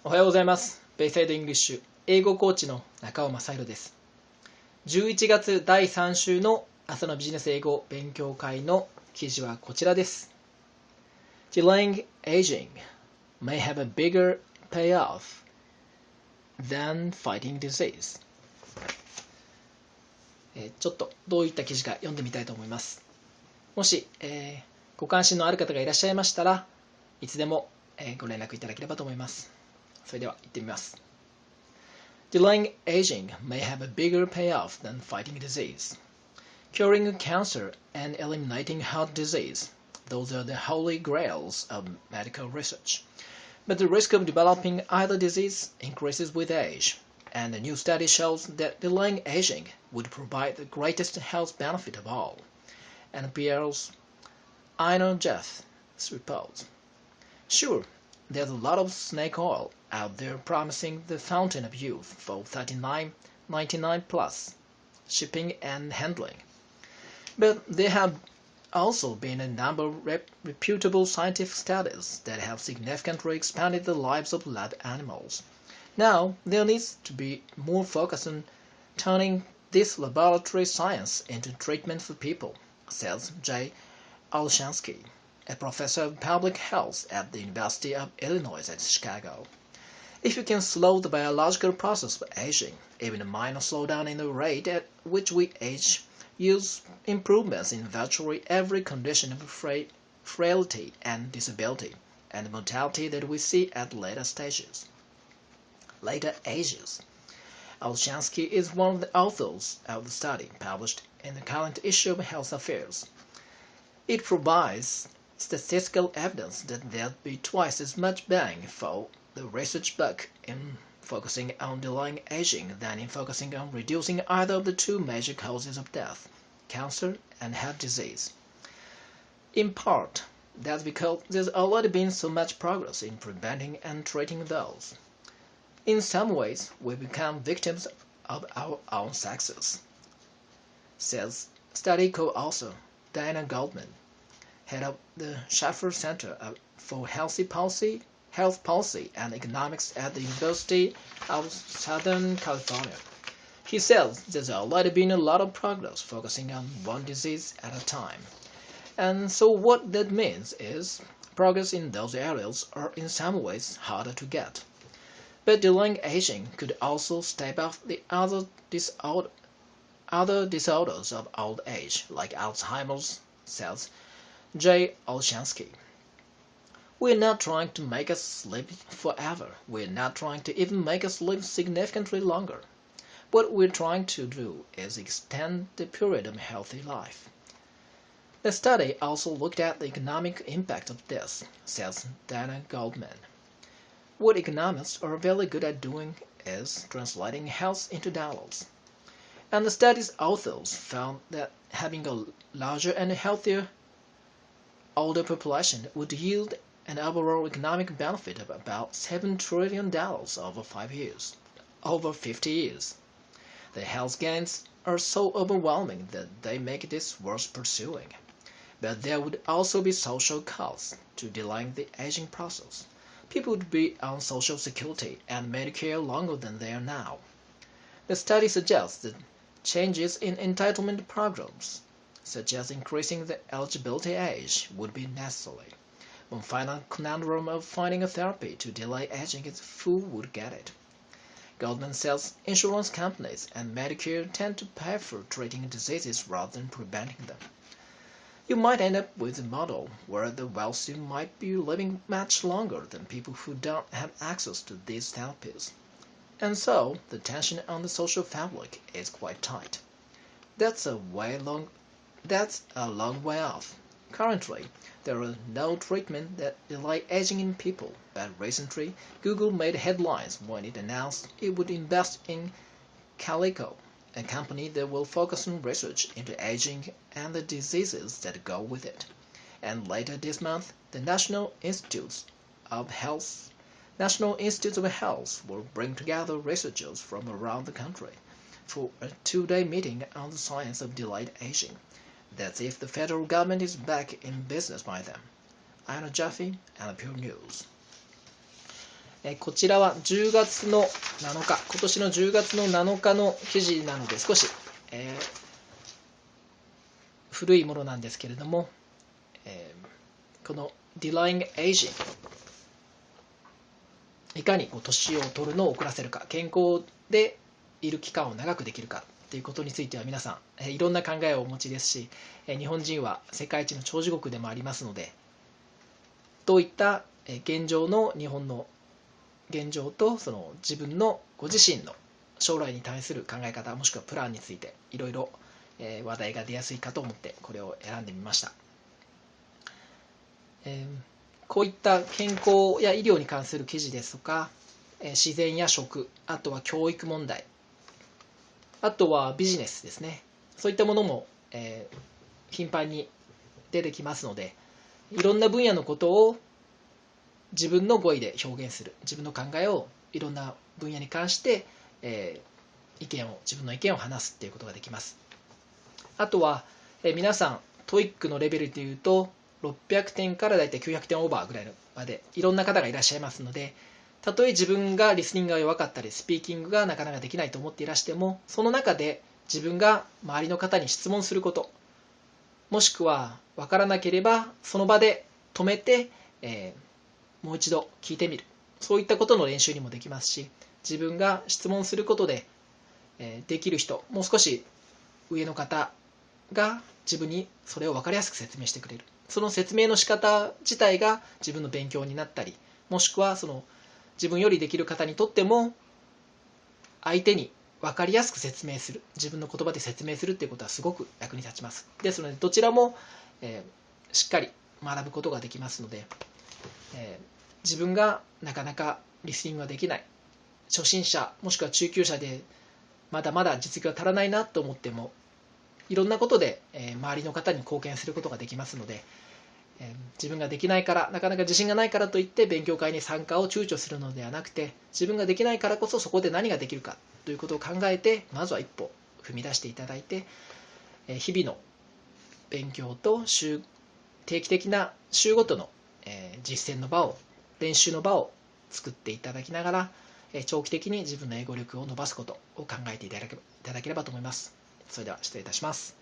おはようございます。ベイサイドイングリッシュ英語コーチの中尾正弘です。11月第3週の朝のビジネス英語勉強会の記事はこちらです。Delaying aging may have a bigger payoff than fighting disease。ちょっとどういった記事か読んでみたいと思います。もし、ご関心のある方がいらっしゃいましたらいつでも、ご連絡いただければと思います。それでは行ってみます。Delaying aging may have a bigger payoff than fighting disease. Curing cancer and eliminating heart disease, those are the holy grails of medical research. But the risk of developing either disease increases with age, and a new study shows that delaying aging would provide the greatest health benefit of all, and appears Iron Jeff's report. Sure, there's a lot of snake oil out there promising the fountain of youth for $39.99 plus shipping and handling. But there have also been a number of reputable scientific studies that have significantly expanded the lives of lab animals. Now, there needs to be more focus on turning this laboratory science into treatment for people, says J. Olshansky, a professor of public health at the University of Illinois at Chicago. If you can slow the biological process of aging, even a minor slowdown in the rate at which we age yields improvements in virtually every condition of frailty and disability and mortality that we see at later ages. Olshansky is one of the authors of the study published in the current issue of Health Affairs. It provides statistical evidence that there'd be twice as much bang for the research buck in focusing on delaying aging than in focusing on reducing either of the two major causes of death, cancer and heart disease. In part, that's because there's already been so much progress in preventing and treating those. In some ways, we become victims of our own success, says study co-author Diana Goldman, head of the Schaffer Center for Health Policy and Economics at the University of Southern California. He says there's already been a lot of progress focusing on one disease at a time. And so what that means is progress in those areas are in some ways harder to get. But delaying aging could also stave off the other disorders of old age, like Alzheimer's, says J. Olshansky. We're not trying to make us live forever. We're not trying to even make us live significantly longer. What we're trying to do is extend the period of healthy life. The study also looked at the economic impact of this, says Diana Goldman. What economists are very good at doing is translating health into dollars. And the study's authors found that having a larger and healthier older population would yield an overall economic benefit of about $7 trillion over 50 years. The health gains are so overwhelming that they make this worth pursuing. But there would also be social costs to delaying the aging process. People would be on Social Security and Medicare longer than they are now. The study suggests that changes in entitlement programs, such as increasing the eligibility age, would be necessary. One final conundrum of finding a therapy to delay aging is who would get it. Goldman says insurance companies and Medicare tend to pay for treating diseases rather than preventing them. You might end up with a model where the wealthy might be living much longer than people who don't have access to these therapies. And so, the tension on the social fabric is quite tight. That's a long way off. Currently, there are no treatment that delay aging in people, but recently, Google made headlines when it announced it would invest in Calico, a company that will focus on research into aging and the diseases that go with it. And later this month, the National Institutes of Health will bring together researchers from around the country for a 2-day meeting on the science of delayed aging. That's if the federal government is back in business by then. I'm Jeffy, and Pure News. こちらは10月の7日、今年の10月の7日の記事なので少し、古いものなんですけれども、この Delaying Aging、 いかに年を取るのを遅らせるか、健康でいる期間を長くできるかということについては皆さんいろんな考えをお持ちですし、日本人は世界一の長寿国でもありますので、どういった現状の日本の現状とその自分のご自身の将来に対する考え方、もしくはプランについていろいろ話題が出やすいかと思ってこれを選んでみました。こういった健康や医療に関する記事ですとか、自然や食、あとは教育問題、あとはビジネスですね、そういったものも頻繁に出てきますので、いろんな分野のことを自分の語彙で表現する、自分の考えをいろんな分野に関して、自分の意見を話すっていうことができます。あとは、皆さん TOEIC のレベルでいうと600点からだいたい900点オーバーぐらいまでいろんな方がいらっしゃいますので、たとえ自分がリスニングが弱かったりスピーキングがなかなかできないと思っていらしても、その中で自分が周りの方に質問すること、もしくは分からなければその場で止めて、もう一度聞いてみる、そういったことの練習にもできますし、自分が質問することで、できる人、もう少し上の方が自分にそれを分かりやすく説明してくれる、その説明の仕方自体が自分の勉強になったり、もしくはその自分よりできる方にとっても相手に分かりやすく説明する、自分の言葉で説明するっていうことはすごく役に立ちます。ですのでどちらも、しっかり学ぶことができますので、自分がなかなかリスニングができない、初心者もしくは中級者でまだまだ実力が足らないなと思っても、いろんなことで周りの方に貢献することができますので、自分ができないから、なかなか自信がないからといって勉強会に参加を躊躇するのではなくて、自分ができないからこそそこで何ができるかということを考えて、まずは一歩踏み出していただいて、日々の勉強と定期的な週ごとの実践の場を、練習の場を作っていただきながら、長期的に自分の英語力を伸ばすことを考えていただければと思います。それでは失礼いたします。